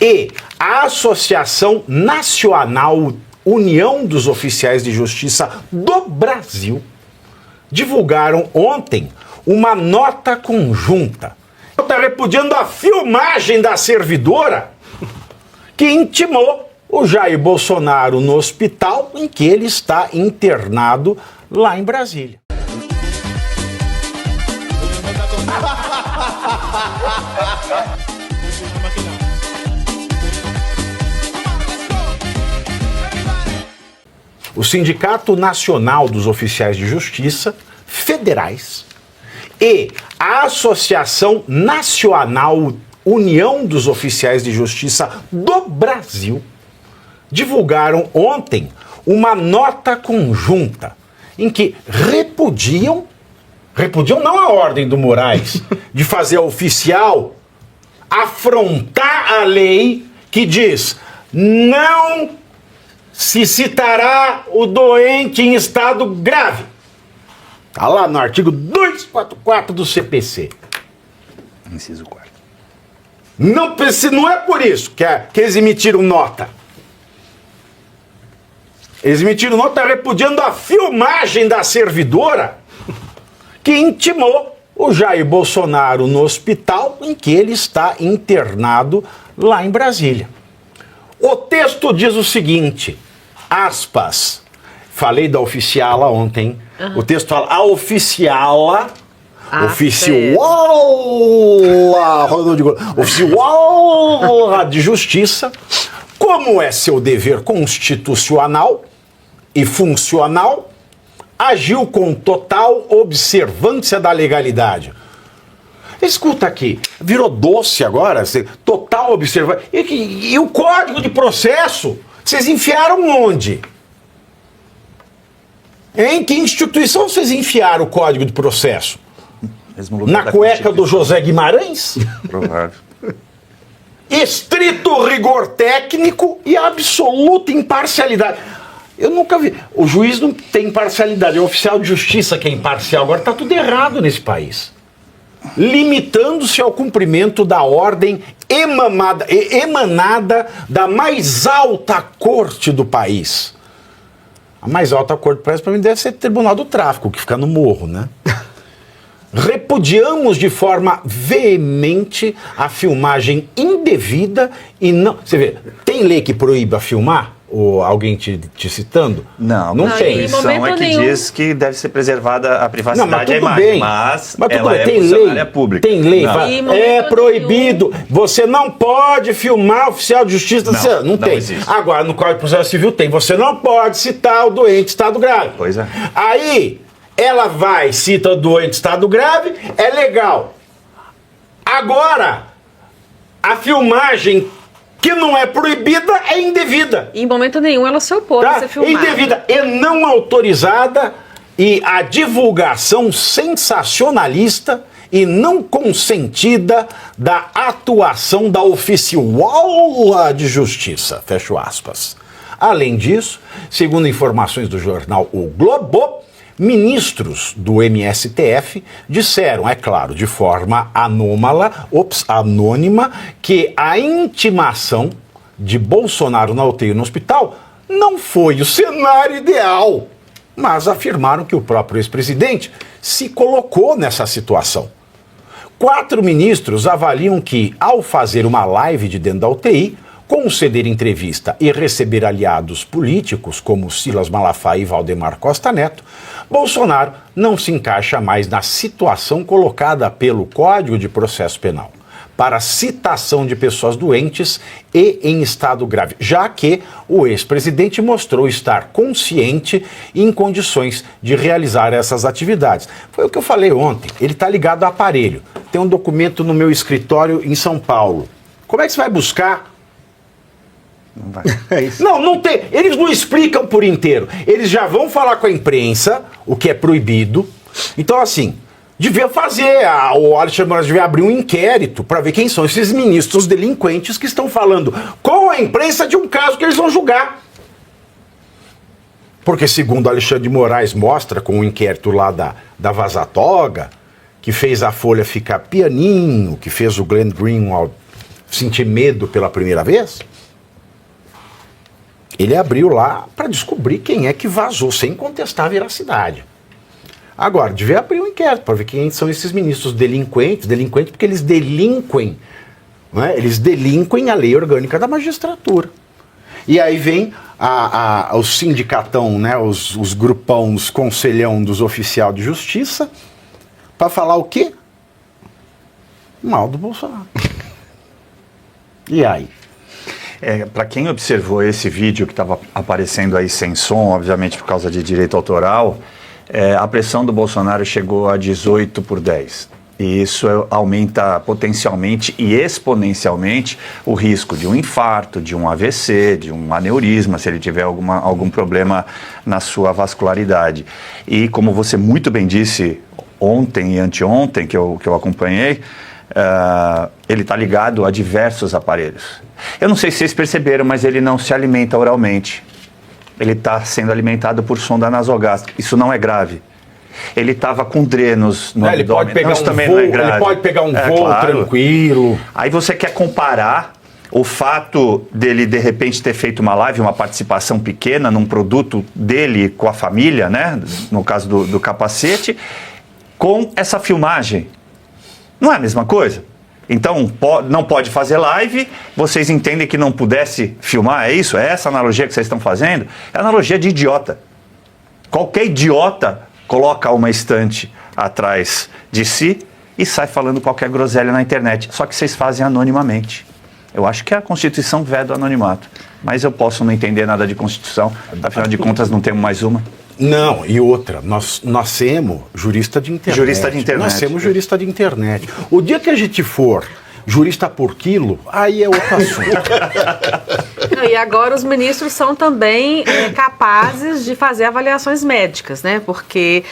e a Associação Nacional União dos Oficiais de Justiça do Brasil divulgaram ontem uma nota conjunta. Está repudiando a filmagem da servidora que intimou o Jair Bolsonaro no hospital em que ele está internado lá em Brasília. O Sindicato Nacional dos Oficiais de Justiça Federais e a Associação Nacional União dos Oficiais de Justiça do Brasil divulgaram ontem uma nota conjunta em que repudiam não a ordem do Moraes de fazer oficial afrontar a lei que diz não se citará o doente em estado grave. Está lá no artigo 244 do CPC. Inciso 4. Não é por isso que eles emitiram nota. Eles emitiram nota repudiando a filmagem da servidora que intimou o Jair Bolsonaro no hospital em que ele está internado lá em Brasília. O texto diz o seguinte, aspas, falei da oficiala ontem, o texto fala, a oficiala, oficial de justiça, como é seu dever constitucional e funcional, agiu com total observância da legalidade. Escuta aqui, virou doce agora, total observância. E o Código de Processo, vocês enfiaram onde? Em que instituição vocês enfiaram o Código de Processo? Na cueca do José Guimarães? Provável. Estrito rigor técnico e absoluta imparcialidade. Eu nunca vi. O juiz não tem imparcialidade, é o oficial de justiça que é imparcial. Agora está tudo errado nesse país. Limitando-se ao cumprimento da ordem emanada da mais alta corte do país. A mais alta corte do país, para mim, deve ser o Tribunal do Tráfico, que fica no morro, né? Repudiamos de forma veemente a filmagem indevida e não... Você vê, tem lei que proíba filmar? Ou alguém te citando? Não tem. A Constituição é que diz que deve ser preservada a privacidade e a imagem, mas ela é funcionária pública. Tem lei, é proibido, você não pode filmar oficial de justiça, não tem. Existe. Agora, no Código de Processo Civil tem, você não pode citar o doente em estado grave. Pois é. Aí, ela vai, cita o doente em estado grave, é legal. Agora, a filmagem que não é proibida, é indevida. Em momento nenhum ela se opôs a ser filmada. Indevida e não autorizada, e a divulgação sensacionalista e não consentida da atuação da oficial de justiça. Fecho aspas. Além disso, segundo informações do jornal O Globo, ministros do MSTF disseram, é claro, de forma anônima, que a intimação de Bolsonaro na UTI no hospital não foi o cenário ideal, mas afirmaram que o próprio ex-presidente se colocou nessa situação. 4 ministros avaliam que, ao fazer uma live de dentro da UTI, conceder entrevista e receber aliados políticos como Silas Malafaia e Valdemar Costa Neto, Bolsonaro não se encaixa mais na situação colocada pelo Código de Processo Penal para citação de pessoas doentes e em estado grave, já que o ex-presidente mostrou estar consciente e em condições de realizar essas atividades. Foi o que eu falei ontem, ele está ligado ao aparelho. Tem um documento no meu escritório em São Paulo. Como é que você vai buscar? Não vai. Não tem. Eles não explicam por inteiro. Eles já vão falar com a imprensa, o que é proibido. Então, assim, devia fazer, o Alexandre Moraes devia abrir um inquérito para ver quem são esses ministros delinquentes que estão falando com a imprensa de um caso que eles vão julgar. Porque, segundo Alexandre de Moraes mostra, com o inquérito lá da Vaza Toga, que fez a Folha ficar pianinho, que fez o Glenn Greenwald sentir medo pela primeira vez, ele abriu lá para descobrir quem é que vazou, sem contestar a veracidade. Agora, devia abrir um inquérito para ver quem são esses ministros delinquentes porque eles delinquem, não é? Eles delinquem a lei orgânica da magistratura. E aí vem o sindicatão, né? os grupão, os conselhão dos oficiais de justiça, para falar o quê? Mal do Bolsonaro. E aí? Para quem observou esse vídeo que estava aparecendo aí sem som, obviamente por causa de direito autoral, a pressão do Bolsonaro chegou a 18/10. E isso aumenta potencialmente e exponencialmente o risco de um infarto, de um AVC, de um aneurisma, se ele tiver algum problema na sua vascularidade. E como você muito bem disse ontem e anteontem, que eu acompanhei, ele está ligado a diversos aparelhos. Eu não sei se vocês perceberam, mas ele não se alimenta oralmente. Ele está sendo alimentado por sonda nasogástrica. Isso não é grave. Ele estava com drenos no abdômen. Ele pode pegar um voo claro. Tranquilo. Aí você quer comparar o fato dele, de repente, ter feito uma live, uma participação pequena num produto dele com a família, né? No caso do capacete, com essa filmagem. Não é a mesma coisa? Então, não pode fazer live, vocês entendem que não pudesse filmar, é isso? É essa analogia que vocês estão fazendo? É analogia de idiota. Qualquer idiota coloca uma estante atrás de si e sai falando qualquer groselha na internet. Só que vocês fazem anonimamente. Eu acho que a Constituição veda o anonimato. Mas eu posso não entender nada de Constituição, afinal de contas não temos mais uma. Não, e outra, nós temos jurista de internet. Jurista de internet. Nós temos jurista de internet. O dia que a gente for jurista por quilo, aí é outro assunto. E agora os ministros são também capazes de fazer avaliações médicas, né? Porque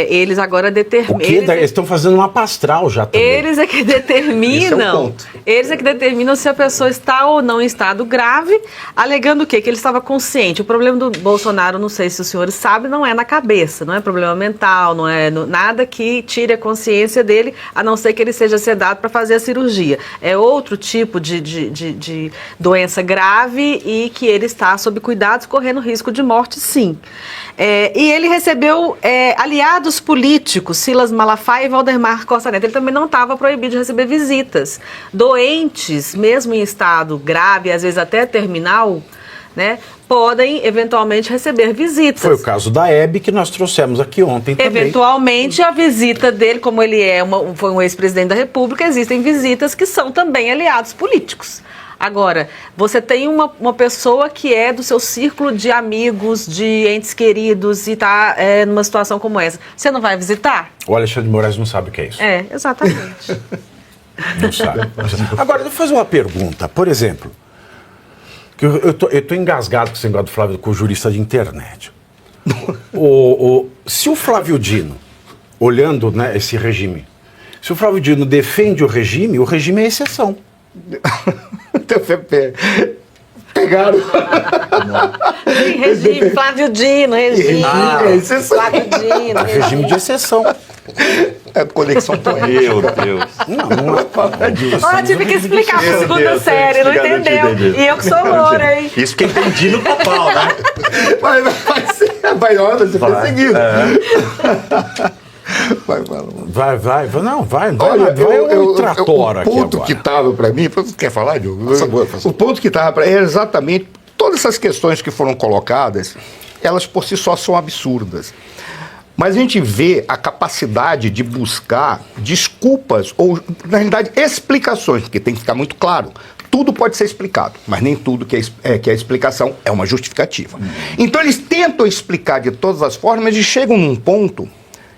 eles agora determinam... Eles estão fazendo uma pastral já também. Eles é que determinam... Eles é que determinam se a pessoa está ou não em estado grave, alegando o quê? Que ele estava consciente. O problema do Bolsonaro, não sei se os senhores sabem, não é na cabeça, não é problema mental, não é nada que tire a consciência dele, a não ser que ele seja sedado para fazer a cirurgia. É outro tipo de doença grave e que ele está sob cuidados, correndo risco de morte, sim. E ele recebeu aliados políticos, Silas Malafaia e Valdemar Costa Neto. Ele também não estava proibido de receber visitas. Doentes, mesmo em estado grave, às vezes até terminal, né, podem eventualmente receber visitas. Foi o caso da Hebe que nós trouxemos aqui ontem também. Eventualmente a visita dele, como ele foi um ex-presidente da República, existem visitas que são também aliados políticos. Agora, você tem uma pessoa que é do seu círculo de amigos, de entes queridos e está numa situação como essa. Você não vai visitar? O Alexandre de Moraes não sabe o que é isso. Exatamente. Não sabe. Agora, eu vou fazer uma pergunta. Por exemplo, que eu tô engasgado com esse negócio do Flávio, com o jurista de internet. Se o Flávio Dino, olhando, né, esse regime, se o Flávio Dino defende o regime é exceção. Pegaram. Sim, regime, Flávio Dino, regime. Exceção. Flávio Dino, regime de exceção. É conexão com Meu Deus. Não é falar disso. Eu tive que explicar para a segunda série, não entendeu? E eu que sou loura, hein? Isso que entendi no papal, né? Vai perseguido. Trator aqui agora. O ponto que estava para mim, quer falar, Diogo? O ponto que estava para mim é exatamente todas essas questões que foram colocadas, elas por si só são absurdas. Mas a gente vê a capacidade de buscar desculpas, ou, na realidade, explicações, porque tem que ficar muito claro. Tudo pode ser explicado, mas nem tudo que é explicação é uma justificativa. Então, eles tentam explicar de todas as formas e chegam num ponto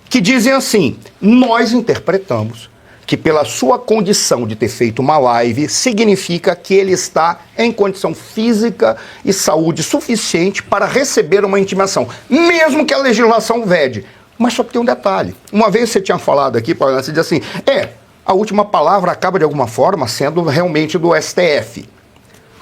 que dizem assim: nós interpretamos que pela sua condição de ter feito uma live, significa que ele está em condição física e saúde suficiente para receber uma intimação, mesmo que a legislação vede. Mas só que tem um detalhe. Uma vez você tinha falado aqui, Paulo, você diz assim, a última palavra acaba de alguma forma sendo realmente do STF.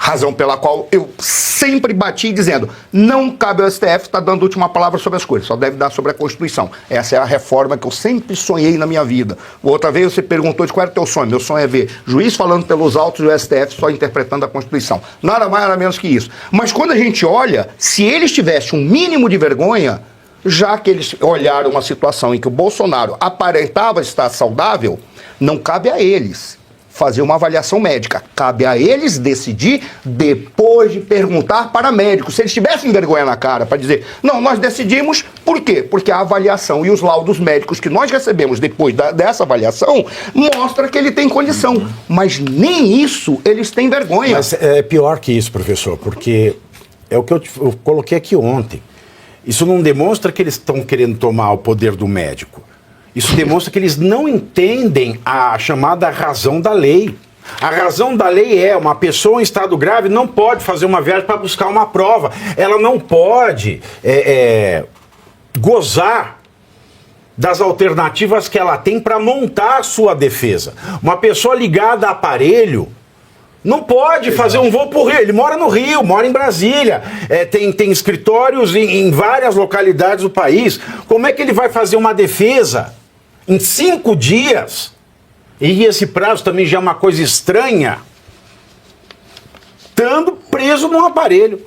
Razão pela qual eu sempre bati dizendo, não cabe ao STF estar dando a última palavra sobre as coisas, só deve dar sobre a Constituição. Essa é a reforma que eu sempre sonhei na minha vida. Outra vez você perguntou de qual era o teu sonho. Meu sonho é ver juiz falando pelos autos e o STF só interpretando a Constituição. Nada mais, nada menos que isso. Mas quando a gente olha, se eles tivessem um mínimo de vergonha, já que eles olharam uma situação em que o Bolsonaro aparentava estar saudável, não cabe a eles fazer uma avaliação médica. Cabe a eles decidir depois de perguntar para médicos. Se eles tivessem vergonha na cara para dizer, não, nós decidimos, por quê? Porque a avaliação e os laudos médicos que nós recebemos depois dessa avaliação mostra que ele tem condição. Mas nem isso eles têm vergonha. Mas é pior que isso, professor, porque é o que eu coloquei aqui ontem. Isso não demonstra que eles estão querendo tomar o poder do médico. Isso demonstra que eles não entendem a chamada razão da lei. A razão da lei é uma pessoa em estado grave não pode fazer uma viagem para buscar uma prova. Ela não pode gozar das alternativas que ela tem para montar a sua defesa. Uma pessoa ligada a aparelho não pode fazer um voo para o Rio. Ele mora no Rio, mora em Brasília, tem escritórios em várias localidades do país. Como é que ele vai fazer uma defesa em 5 dias? E esse prazo também já é uma coisa estranha, estando preso num aparelho.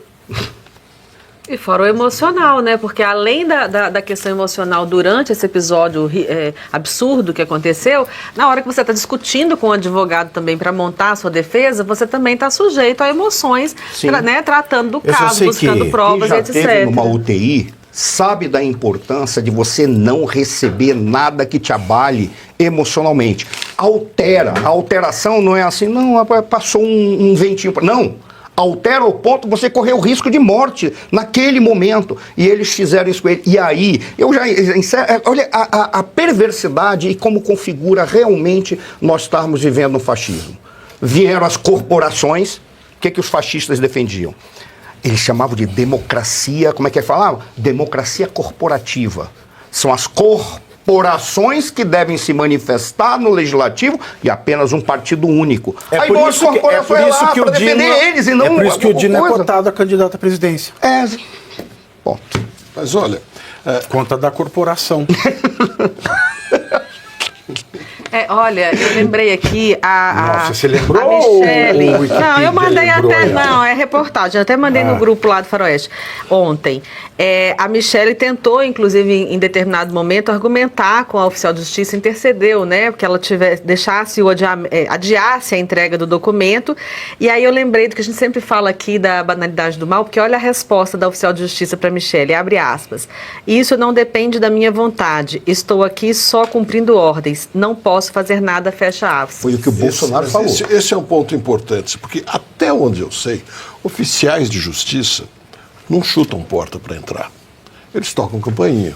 E fora o emocional, né? Porque além da questão emocional durante esse episódio absurdo que aconteceu, na hora que você está discutindo com o advogado também para montar a sua defesa, você também está sujeito a emoções, né? Tratando do caso, buscando provas, quem já etc. teve numa UTI sabe da importância de você não receber nada que te abale emocionalmente. A alteração não é assim, não, passou um ventinho. Não. Altera ao ponto de você correr o risco de morte naquele momento. E eles fizeram isso com ele. E aí, olha a perversidade e como configura realmente nós estarmos vivendo no fascismo. Vieram as corporações, o que os fascistas defendiam? Eles chamavam de democracia, como é que falavam? Democracia corporativa. São as corporações que devem se manifestar no legislativo e apenas um partido único. É por isso que o Dino é cotado a candidato à presidência. Ponto. Mas olha, conta da corporação. Olha, eu lembrei aqui Nossa, você lembrou? A Michele. Não, eu mandei até. Não, é reportagem. Eu até mandei no grupo lá do Faroeste ontem. A Michele tentou, inclusive, em determinado momento, argumentar com a oficial de justiça, intercedeu, né? Porque ela adiasse a entrega do documento. E aí eu lembrei do que a gente sempre fala aqui da banalidade do mal, porque olha a resposta da oficial de justiça para Michele, abre aspas. Isso não depende da minha vontade. Estou aqui só cumprindo ordens. Não posso fazer nada, fecha aspas. Foi o que o Bolsonaro falou. Esse é um ponto importante, porque até onde eu sei, oficiais de justiça não chutam porta para entrar. Eles tocam campainha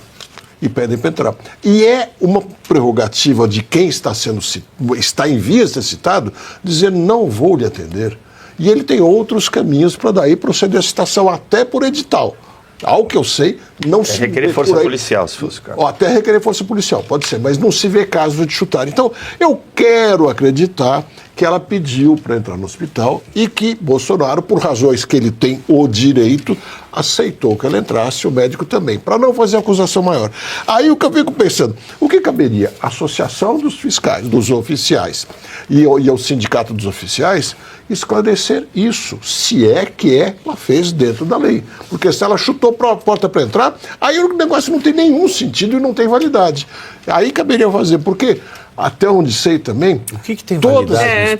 e pedem para entrar. E é uma prerrogativa de quem está em vias de ser citado, dizer não vou lhe atender. E ele tem outros caminhos para daí proceder à citação, até por edital. Ao que eu sei, não se vê requerer força policial, se fosse o caso. Até requerer força policial, pode ser, mas não se vê caso de chutar. Então, eu quero acreditar que ela pediu para entrar no hospital e que Bolsonaro, por razões que ele tem o direito, aceitou que ela entrasse, o médico também, para não fazer acusação maior. Aí o que eu fico pensando, o que caberia? A associação dos fiscais, dos oficiais e ao sindicato dos oficiais esclarecer isso, se é que ela fez dentro da lei. Porque se ela chutou a porta para entrar, aí o negócio não tem nenhum sentido e não tem validade. Aí caberia fazer, porque até onde sei também, o que tem validade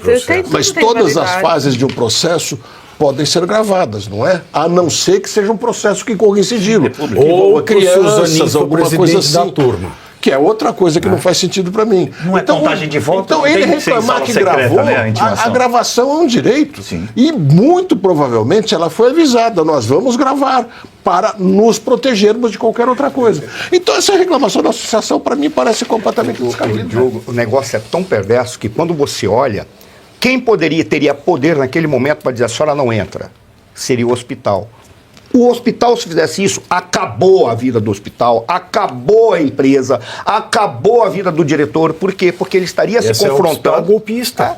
mas todas as fases de um processo podem ser gravadas, não é? A não ser que seja um processo que corra em sigilo. Ou crianças, alguma coisa assim. Da turma. Que é outra coisa que não faz sentido para mim. Não é contagem de voto. Então ele reclamar que gravou, né, a gravação é um direito. Sim. E muito provavelmente ela foi avisada, nós vamos gravar para nos protegermos de qualquer outra coisa. Então essa reclamação da associação para mim parece completamente descabida. Diogo, o negócio é tão perverso que quando você olha, quem teria poder naquele momento para dizer a senhora não entra? Seria o hospital. O hospital, se fizesse isso, acabou a vida do hospital, acabou a empresa, acabou a vida do diretor. Por quê? Porque ele estaria se confrontando. É um hospital golpista.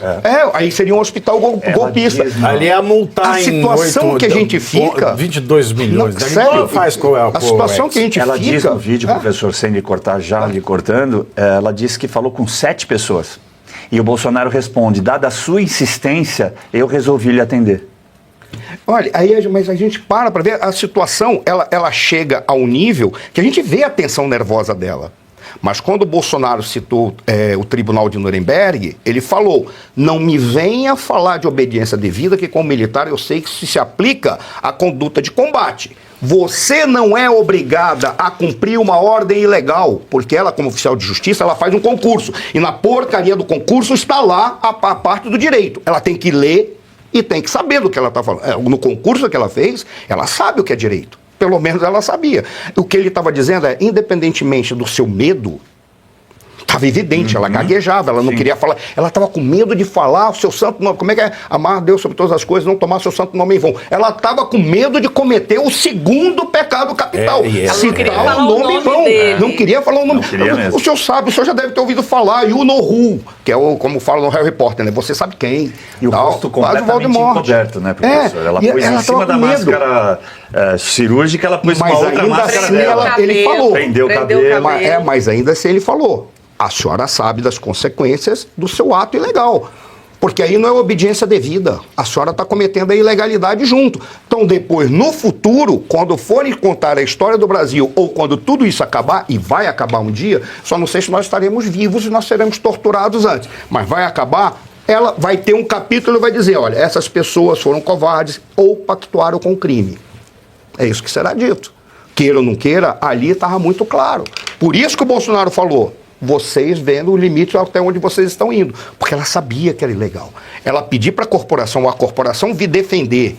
Aí seria um hospital golpista. Ali é multar a situação que a gente fica... 22 milhões. Não, sério, faz qual é a situação que a gente ela fica... Ela diz no vídeo, professor, sem lhe cortar, já lhe cortando, ela disse que falou com 7 pessoas. E o Bolsonaro responde, dada a sua insistência, eu resolvi lhe atender. Olha, mas a gente para ver, a situação, ela chega a um nível que a gente vê a tensão nervosa dela. Mas quando o Bolsonaro citou o Tribunal de Nuremberg, ele falou, não me venha falar de obediência devida, que como militar eu sei que se aplica a conduta de combate. Você não é obrigada a cumprir uma ordem ilegal, porque ela, como oficial de justiça, ela faz um concurso. E na porcaria do concurso está lá a parte do direito. Ela tem que ler e tem que saber do que ela está falando. No concurso que ela fez, ela sabe o que é direito. Pelo menos ela sabia. O que ele estava dizendo é, independentemente do seu medo, estava evidente, ela gaguejava, ela não queria falar, ela estava com medo de falar o seu santo nome. Como é que é? Amar Deus sobre todas as coisas, não tomar seu santo nome em vão. Ela estava com medo de cometer o segundo pecado capital. Ela não queria falar o nome em vão. dele. Não queria falar o nome. O senhor sabe, o senhor já deve ter ouvido falar, you know who, que é como fala no Harry Potter, né? Você sabe quem. E o rosto completamente encoberto, né, professor? Ela pôs em cima da máscara cirúrgica, ela pôs uma outra máscara assim dela. Ele falou. Prendeu o cabelo. Mas ainda assim ele falou. A senhora sabe das consequências do seu ato ilegal. Porque aí não é obediência devida. A senhora está cometendo a ilegalidade junto. Então, depois, no futuro, quando forem contar a história do Brasil, ou quando tudo isso acabar, e vai acabar um dia, só não sei se nós estaremos vivos e nós seremos torturados antes. Mas vai acabar, ela vai ter um capítulo e vai dizer, olha, essas pessoas foram covardes ou pactuaram com o crime. É isso que será dito. Queira ou não queira, ali estava muito claro. Por isso que o Bolsonaro falou, vocês vendo o limite até onde vocês estão indo. Porque ela sabia que era ilegal. Ela pediu para a corporação vir defender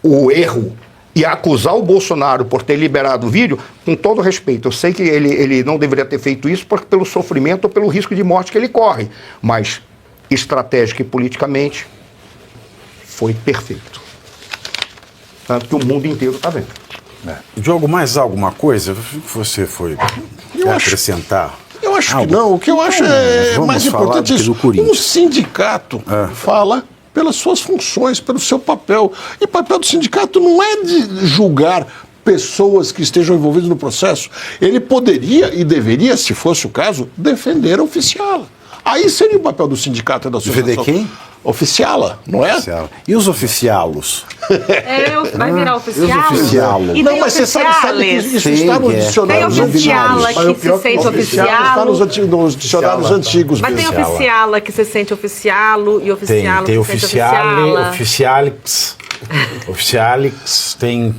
o erro e acusar o Bolsonaro por ter liberado o vídeo, com todo respeito. Eu sei que ele não deveria ter feito isso pelo sofrimento ou pelo risco de morte que ele corre. Mas, estratégica e politicamente, foi perfeito. Tanto que o mundo inteiro está vendo. Diogo, mais alguma coisa que você foi acrescentar? Eu acho que não. O que eu acho é mais importante isso. Um sindicato fala pelas suas funções, pelo seu papel. E o papel do sindicato não é de julgar pessoas que estejam envolvidas no processo. Ele poderia e deveria, se fosse o caso, defender a oficiala. Aí seria o papel do sindicato e da associação. Defender quem? Oficiala, não é? Oficiala. E os oficialos? Vai virar oficial? E os oficialos? E não, mas você sabe que isso está no dicionário. Tem oficiala que se sente oficial. Está nos dicionários antigos. Mas tem oficiala que se sente oficialo e oficialo tem que se sente oficiala. Oficialix, tem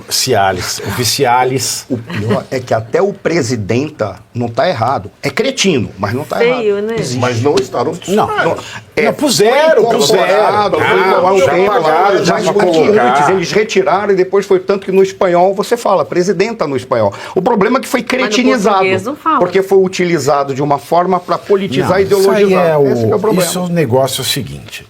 cialis, oficialis. O pior é que até o presidenta não está errado. É cretino, mas não está errado. Né? Mas não está no dicionário. Não, puseram. Eles retiraram e depois foi tanto que no espanhol você fala, presidenta no espanhol. O problema é que foi cretinizado. Não fala. Porque foi utilizado de uma forma para politizar e ideologizar. Esse é o problema. Isso é o negócio seguinte.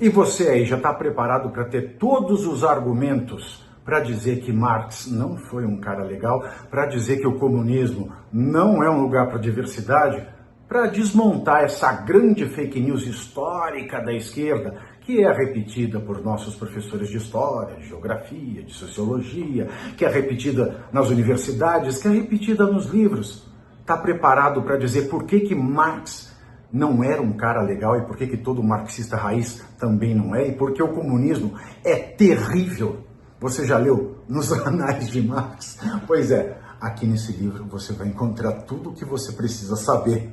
E você aí já está preparado para ter todos os argumentos para dizer que Marx não foi um cara legal, para dizer que o comunismo não é um lugar para diversidade, para desmontar essa grande fake news histórica da esquerda, que é repetida por nossos professores de história, de geografia, de sociologia, que é repetida nas universidades, que é repetida nos livros. Está preparado para dizer por que Marx não era um cara legal e por que todo marxista raiz também não é, e porque o comunismo é terrível. Você já leu nos Anais de Marx? Pois é, aqui nesse livro você vai encontrar tudo o que você precisa saber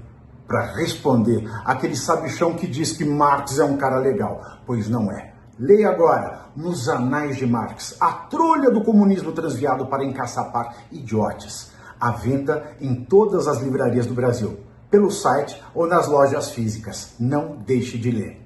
para responder aquele sabichão que diz que Marx é um cara legal, pois não é. Leia agora, nos Anais de Marx, a trolha do comunismo transviado para encaçapar idiotes, à venda em todas as livrarias do Brasil, pelo site ou nas lojas físicas. Não deixe de ler.